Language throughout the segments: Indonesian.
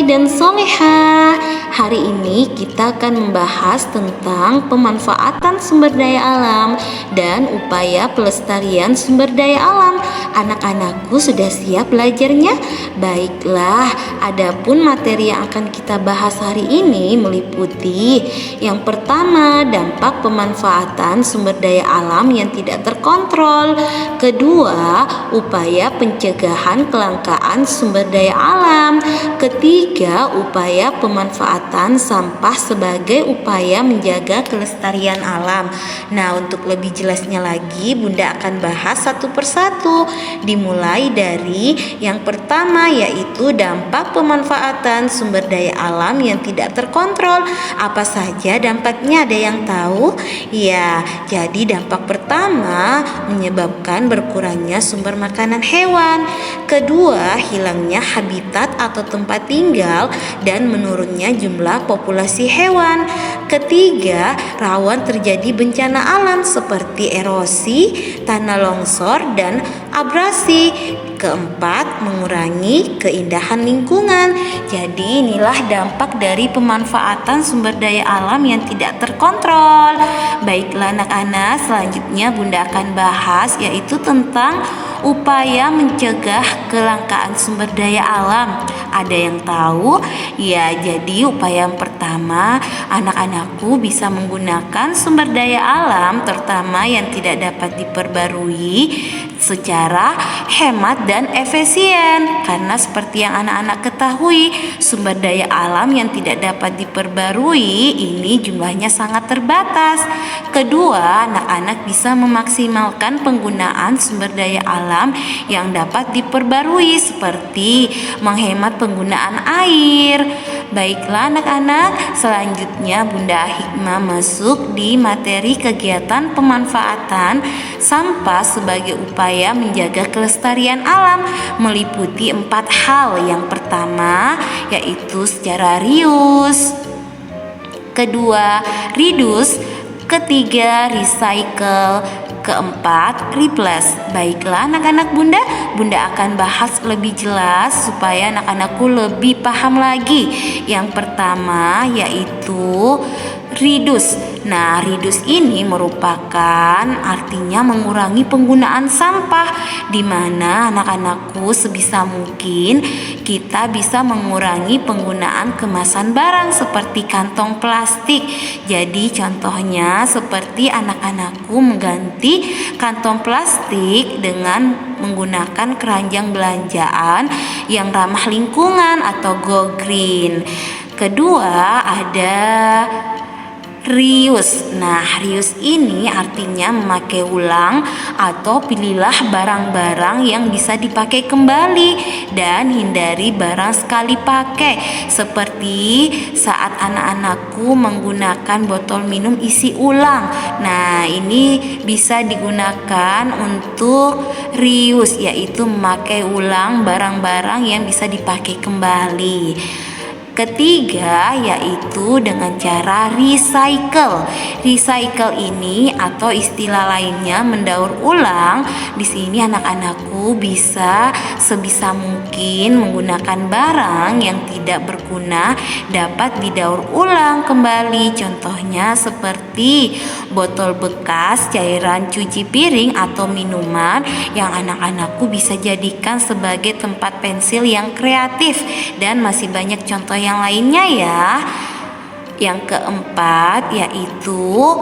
soleh dan soleha. Hari ini kita akan membahas tentang pemanfaatan sumber daya alam dan upaya pelestarian sumber daya alam. Anak-anakku sudah siap belajarnya? Baiklah, adapun materi yang akan kita bahas hari ini meliputi yang pertama, dampak pemanfaatan sumber daya alam yang tidak terkontrol. Kedua, upaya pencegahan kelangkaan sumber daya alam. Ketiga, upaya pemanfaatan sampah sebagai upaya menjaga kelestarian alam. Nah, untuk lebih jelasnya lagi, Bunda akan bahas satu persatu. Dimulai dari yang pertama, yaitu dampak pemanfaatan sumber daya alam yang tidak terkontrol. Apa saja dampaknya, ada yang tahu? Ya, jadi dampak pertama menyebabkan berkurangnya sumber makanan hewan. Kedua, hilangnya habitat atau tempat tinggal dan menurunnya jumlah populasi hewan. Ketiga, rawan terjadi bencana alam seperti erosi, tanah longsor, dan abrasi. Keempat, mengurangi keindahan lingkungan. Jadi inilah dampak dari pemanfaatan sumber daya alam yang tidak terkontrol. Baiklah anak-anak, selanjutnya Bunda akan bahas yaitu tentang upaya mencegah kelangkaan sumber daya alam. Ada yang tahu? Ya, jadi upaya yang pertama, anak-anakku bisa menggunakan sumber daya alam terutama yang tidak dapat diperbarui secara hemat dan efisien. Karena seperti yang anak-anak ketahui, sumber daya alam yang tidak dapat diperbarui ini jumlahnya sangat terbatas. Kedua, anak-anak bisa memaksimalkan penggunaan sumber daya alam yang dapat diperbarui seperti menghemat penggunaan air. Baiklah anak-anak, selanjutnya Bunda Hikmah masuk di materi kegiatan pemanfaatan sampah sebagai upaya menjaga kelestarian alam, meliputi 4 hal. Yang pertama yaitu secara rius, kedua reduce, ketiga recycle, keempat replace. Baiklah anak-anak, Bunda akan bahas lebih jelas supaya anak-anakku lebih paham lagi. Yang pertama yaitu reduce. Nah, reduce ini merupakan artinya mengurangi penggunaan sampah, di mana anak-anakku sebisa mungkin kita bisa mengurangi penggunaan kemasan barang seperti kantong plastik. Jadi contohnya seperti anak-anakku mengganti kantong plastik dengan menggunakan keranjang belanjaan yang ramah lingkungan atau go green. Kedua ada reuse. Nah, reuse ini artinya memakai ulang atau pilihlah barang-barang yang bisa dipakai kembali dan hindari barang sekali pakai. Seperti saat anak-anakku menggunakan botol minum isi ulang. Nah, ini bisa digunakan untuk reuse, yaitu memakai ulang barang-barang yang bisa dipakai kembali. Ketiga yaitu dengan cara recycle. Recycle ini atau istilah lainnya mendaur ulang. Di sini anak-anakku bisa sebisa mungkin menggunakan barang yang tidak berguna dapat didaur ulang kembali. Contohnya seperti botol bekas, cairan cuci piring atau minuman yang anak-anakku bisa jadikan sebagai tempat pensil yang kreatif, dan masih banyak contoh yang lainnya ya. Yang keempat yaitu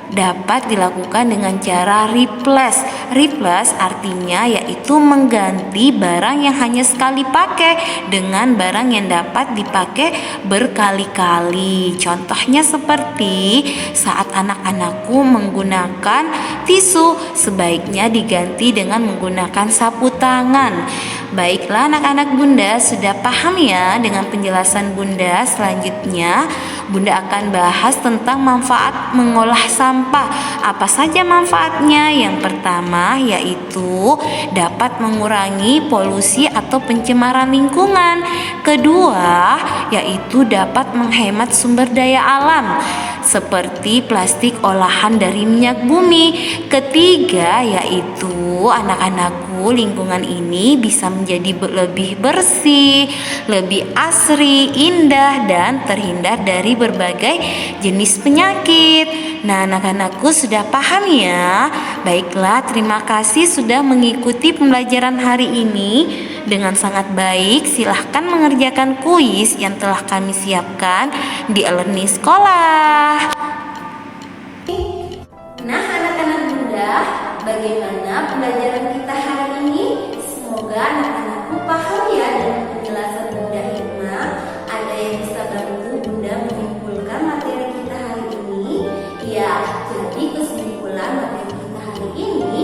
dapat dilakukan dengan cara replace. Replace artinya yaitu mengganti barang yang hanya sekali pakai dengan barang yang dapat dipakai berkali-kali. Contohnya seperti saat anak-anakku menggunakan tisu, sebaiknya diganti dengan menggunakan sapu tangan. Baiklah anak-anak, Bunda sudah paham ya dengan penjelasan Bunda. Selanjutnya Bunda akan bahas tentang manfaat mengolah sampah. Apa saja manfaatnya? Yang pertama yaitu dapat mengurangi polusi atau pencemaran lingkungan. Kedua, yaitu dapat menghemat sumber daya alam seperti plastik olahan dari minyak bumi. Ketiga, yaitu anak-anakku, lingkungan ini bisa menjadi lebih bersih, lebih asri, indah, dan terhindar dari berbagai jenis penyakit. Nah, anak-anakku sudah paham ya? Baiklah, terima kasih sudah mengikuti pembelajaran hari ini dengan sangat baik. Silahkan mengerjakan kuis yang telah kami siapkan di e-learning sekolah. Nah, anak-anak Bunda, bagaimana pembelajaran kita hari ini? Semoga anak-anakku paham ya dengan penjelasan Bunda Hikmah. Ada yang bisa bantu Bunda menyimpulkan materi kita hari ini? Ya, jadi kesimpulan materi kita hari ini